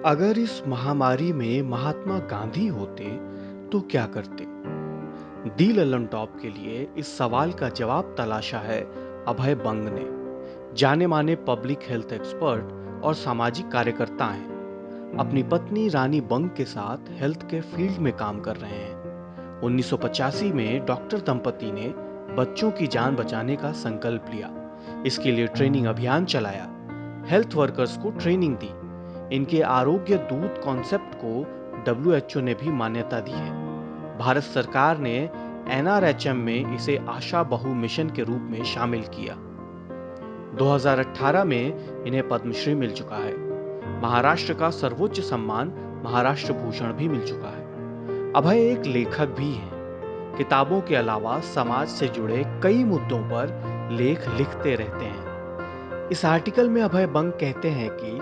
अगर इस महामारी में महात्मा गांधी होते तो क्या करते? दी लल्लन टॉप के लिए इस सवाल का जवाब तलाशा है अभय बंग ने। जाने माने पब्लिक हेल्थ एक्सपर्ट और सामाजिक कार्यकर्ता हैं। अपनी पत्नी रानी बंग के साथ हेल्थ के फील्ड में काम कर रहे हैं। 1985 में डॉक्टर दंपति ने बच्चों की जान बचाने का संकल्प लिया। इसके लिए ट्रेनिंग अभियान चलाया, हेल्थ वर्कर्स को ट्रेनिंग दी। इनके आरोग्य दूत कॉन्सेप्ट को डब्ल्यूएचओ ने भी मान्यता दी है। भारत सरकार ने एनआरएचएम में इसे आशा बहु मिशन के रूप में शामिल किया। 2018 में इन्हें पद्मश्री मिल चुका है। महाराष्ट्र का सर्वोच्च सम्मान महाराष्ट्र भूषण भी मिल चुका है। अभय एक लेखक भी हैं। किताबों के अलावा समाज से जुड़े कई मुद्दों पर लेख लिखते रहते हैं। इस आर्टिकल में अभय बंग कहते हैं कि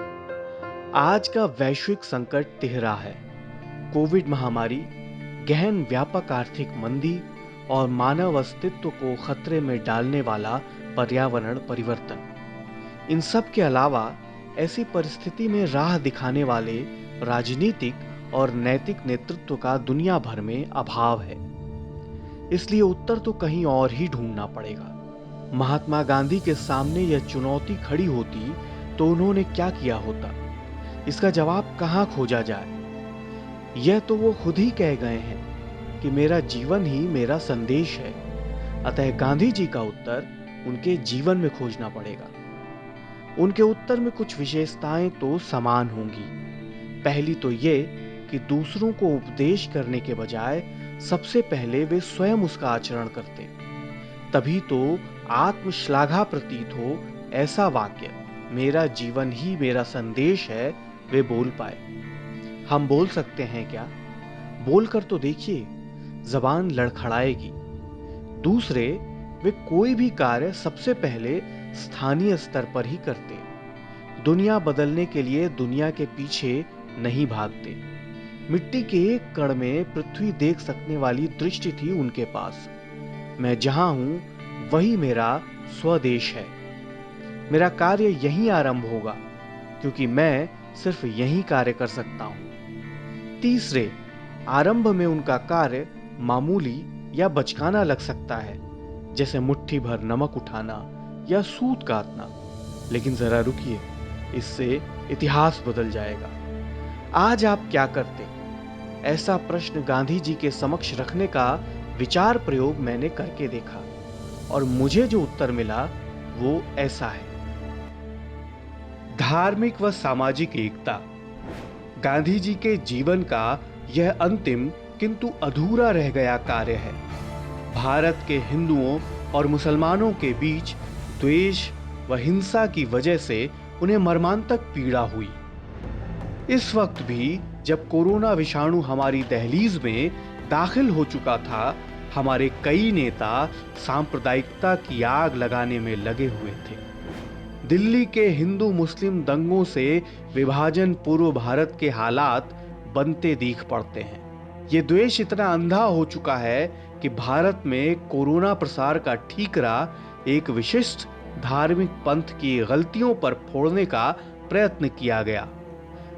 आज का वैश्विक संकट तिहरा है। कोविड महामारी, गहन व्यापक आर्थिक मंदी और मानव अस्तित्व को खतरे में डालने वाला पर्यावरण परिवर्तन। इन सब के अलावा ऐसी परिस्थिति में राह दिखाने वाले राजनीतिक और नैतिक नेतृत्व का दुनिया भर में अभाव है। इसलिए उत्तर तो कहीं और ही ढूंढना पड़ेगा। महात्मा गांधी के सामने यह चुनौती खड़ी होती तो उन्होंने क्या किया होता? इसका जवाब कहां खोजा जाए? यह तो वो खुद ही कह गए हैं कि मेरा जीवन ही मेरा संदेश है। अतः गांधी जी का उत्तर उनके जीवन में खोजना पड़ेगा। उनके उत्तर में कुछ विशेषताएं तो समान होंगी। पहली तो ये कि दूसरों को उपदेश करने के बजाय सबसे पहले वे स्वयं उसका आचरण करते। तभी तो आत्मश्लाघा प्रतीत हो ऐसा वाक्य, मेरा जीवन ही मेरा संदेश है, वे बोल पाए। हम बोल सकते हैं क्या? बोलकर तो देखिए, जबान लड़खड़ाएगी। दूसरे, वे कोई भी कार्य सबसे पहले स्थानीय स्तर पर ही करते। दुनिया बदलने के लिए दुनिया के पीछे नहीं भागते। मिट्टी के एक कण में पृथ्वी देख सकने वाली दृष्टि थी उनके पास। मैं जहां हूं वही मेरा स्वदेश है। मेरा कार्य यहीं आरंभ होगा, क्योंकि मैं सिर्फ यहीं कार्य कर सकता हूं। तीसरे, आरंभ में उनका कार्य मामूली या बचकाना लग सकता है, जैसे मुट्ठी भर नमक उठाना या सूत काटना। लेकिन जरा रुकिए, इससे इतिहास बदल जाएगा। आज आप क्या करते? ऐसा प्रश्न गांधी जी के समक्ष रखने का विचार प्रयोग मैंने करके देखा और मुझे जो उत्तर मिला वो ऐसा है। धार्मिक व सामाजिक एकता। गांधी जी के जीवन का यह अंतिम किंतु अधूरा रह गया कार्य है। भारत के हिंदुओं और मुसलमानों के बीच द्वेष व हिंसा की वजह से उन्हें मर्मांतक पीड़ा हुई। इस वक्त भी जब कोरोना विषाणु हमारी दहलीज में दाखिल हो चुका था, हमारे कई नेता सांप्रदायिकता की आग लगाने में लगे हुए थे। दिल्ली के हिंदू मुस्लिम दंगों से विभाजन पूर्व भारत के हालात बनते दिख पड़ते हैं। ये द्वेष इतना अंधा हो चुका है कि भारत में कोरोना प्रसार का ठीकरा एक विशिष्ट धार्मिक पंथ की गलतियों पर फोड़ने का प्रयत्न किया गया।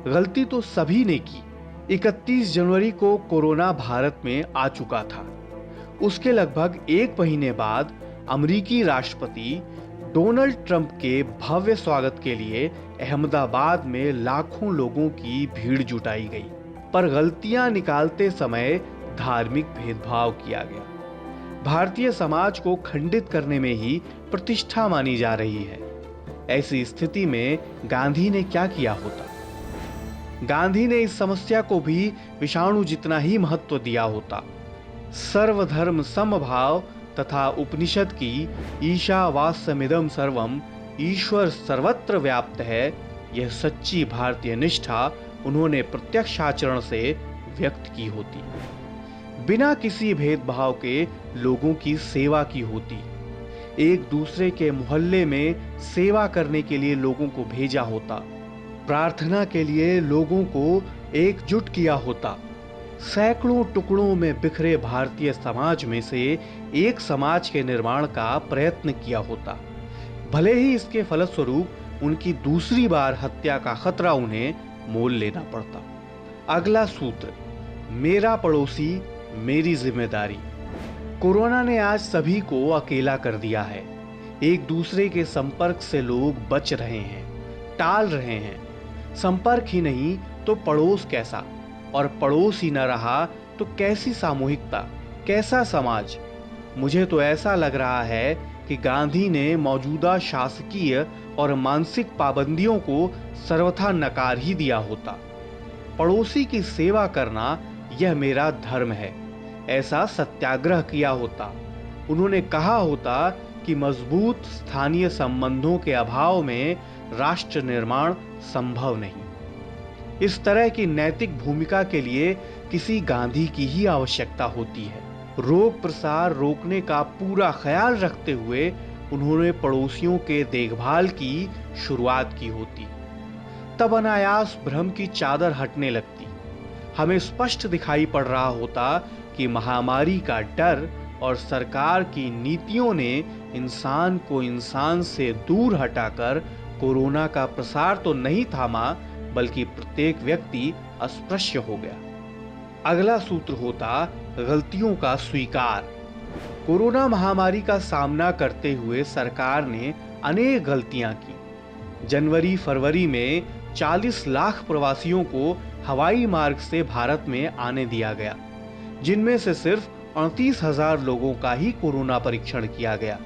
गलती तो सभी ने की। 31 जनवरी को कोरोना भारत में आ चुका था। उसके लगभग एक महीने बाद अमेरिकी राष्ट्रपति डोनाल्ड ट्रंप के भव्य स्वागत के लिए अहमदाबाद में लाखों लोगों की भीड़ जुटाई गई। पर गलतियां निकालते समय धार्मिक भेदभाव किया गया। भारतीय समाज को खंडित करने में ही प्रतिष्ठा मानी जा रही है। ऐसी स्थिति में गांधी ने क्या किया होता? गांधी ने इस समस्या को भी विषाणु जितना ही महत्व दिया होता। सर्वधर्म समभाव तथा उपनिषद की ईशावास्यमिदं सर्वम, ईश्वर सर्वत्र व्याप्त है, यह सच्ची भारतीय निष्ठा उन्होंने प्रत्यक्ष आचरण से व्यक्त की होती। बिना किसी भेदभाव के लोगों की सेवा की होती। एक दूसरे के मोहल्ले में सेवा करने के लिए लोगों को भेजा होता। प्रार्थना के लिए लोगों को एकजुट किया होता। सैकड़ों टुकड़ों में बिखरे भारतीय समाज में से एक समाज के निर्माण का प्रयत्न किया होता। भले ही इसके फलस्वरूप उनकी दूसरी बार हत्या का खतरा उन्हें मोल लेना पड़ता। अगला सूत्र, मेरा पड़ोसी मेरी जिम्मेदारी। कोरोना ने आज सभी को अकेला कर दिया है। एक दूसरे के संपर्क से लोग बच रहे हैं, टाल रहे हैं। संपर्क ही नहीं तो पड़ोस कैसा, और पड़ोस ही न रहा तो कैसी सामूहिकता, कैसा समाज। मुझे तो ऐसा लग रहा है कि गांधी ने मौजूदा शासकीय और मानसिक पाबंदियों को सर्वथा नकार ही दिया होता। पड़ोसी की सेवा करना यह मेरा धर्म है, ऐसा सत्याग्रह किया होता। उन्होंने कहा होता कि मजबूत स्थानीय संबंधों के अभाव में राष्ट्र निर्माण संभव नहीं। इस तरह की नैतिक भूमिका के लिए किसी गांधी की ही आवश्यकता होती है। रोग प्रसार रोकने का पूरा ख्याल रखते हुए उन्होंने पड़ोसियों के देखभाल की शुरुआत की होती। तब अनायास भ्रम की चादर हटने लगती। हमें स्पष्ट दिखाई पड़ रहा होता कि महामारी का डर और सरकार की नीतियों ने इंसान को इंसान से दूर हटाकर कोरोना का प्रसार तो नहीं थामा, बल्कि प्रत्येक व्यक्ति अस्पृश्य हो गया। अगला सूत्र होता गलतियों का स्वीकार। कोरोना महामारी का सामना करते हुए सरकार ने अनेक गलतियां की। जनवरी फरवरी में 40 लाख प्रवासियों को हवाई मार्ग से भारत में आने दिया गया, जिनमें से सिर्फ 38,000 लोगों का ही कोरोना परीक्षण किया गया।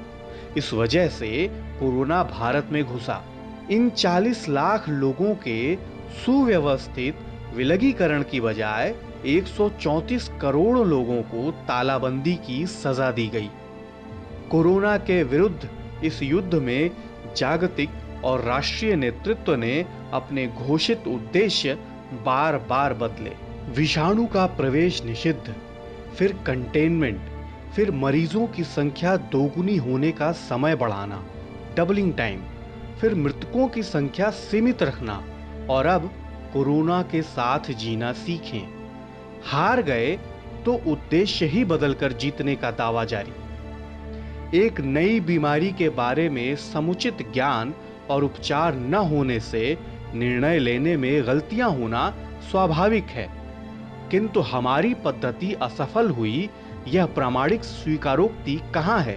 इस वजह से कोरोना भारत में घुसा। इन 40 लाख लोगों के सुव्यवस्थित विलगीकरण की बजाय 134 करोड़ लोगों को तालाबंदी की सजा दी गई। कोरोना के विरुद्ध इस युद्ध में जागतिक और राष्ट्रीय नेतृत्व ने अपने घोषित उद्देश्य बार बार बदले। विषाणु का प्रवेश निषिद्ध, फिर कंटेनमेंट, फिर मरीजों की संख्या दोगुनी होने का समय बढ़ाना, डबलिंग टाइम, फिर मृतकों की संख्या सीमित रखना, और अब कोरोना के साथ जीना सीखें। हार गए तो उद्देश्य ही बदलकर जीतने का दावा जारी। एक नई बीमारी के बारे में समुचित ज्ञान और उपचार न होने से निर्णय लेने में गलतियां होना स्वाभाविक है, किंतु हमारी पद्धति असफल हुई, यह प्रामाणिक स्वीकारोक्ति कहां है?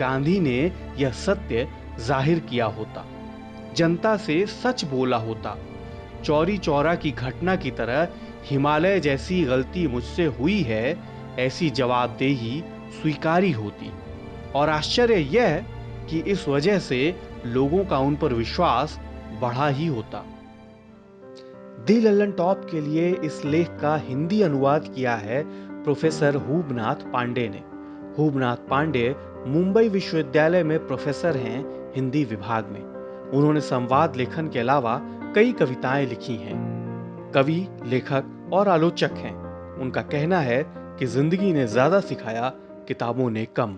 गांधी ने यह सत्य जाहिर किया होता, जनता से सच बोला होता। चौरी चौरा की घटना की तरह हिमालय जैसी गलती मुझसे हुई है, ऐसी जवाबदेही स्वीकारी होती। और आश्चर्य यह कि इस वजह से लोगों का उन पर विश्वास बढ़ा ही होता। दी लल्लन टॉप के लिए इस लेख का हिंदी अनुवाद किया है प्रोफेसर हुबनाथ पांडे ने। हुबनाथ पांडे मुंबई विश्वविद्यालय में प्रोफेसर हैं हिंदी विभाग में। उन्होंने संवाद लेखन के अलावा कई कविताएं लिखी हैं। कवि, लेखक और आलोचक हैं। उनका कहना है कि जिंदगी ने ज्यादा सिखाया, किताबों ने कम।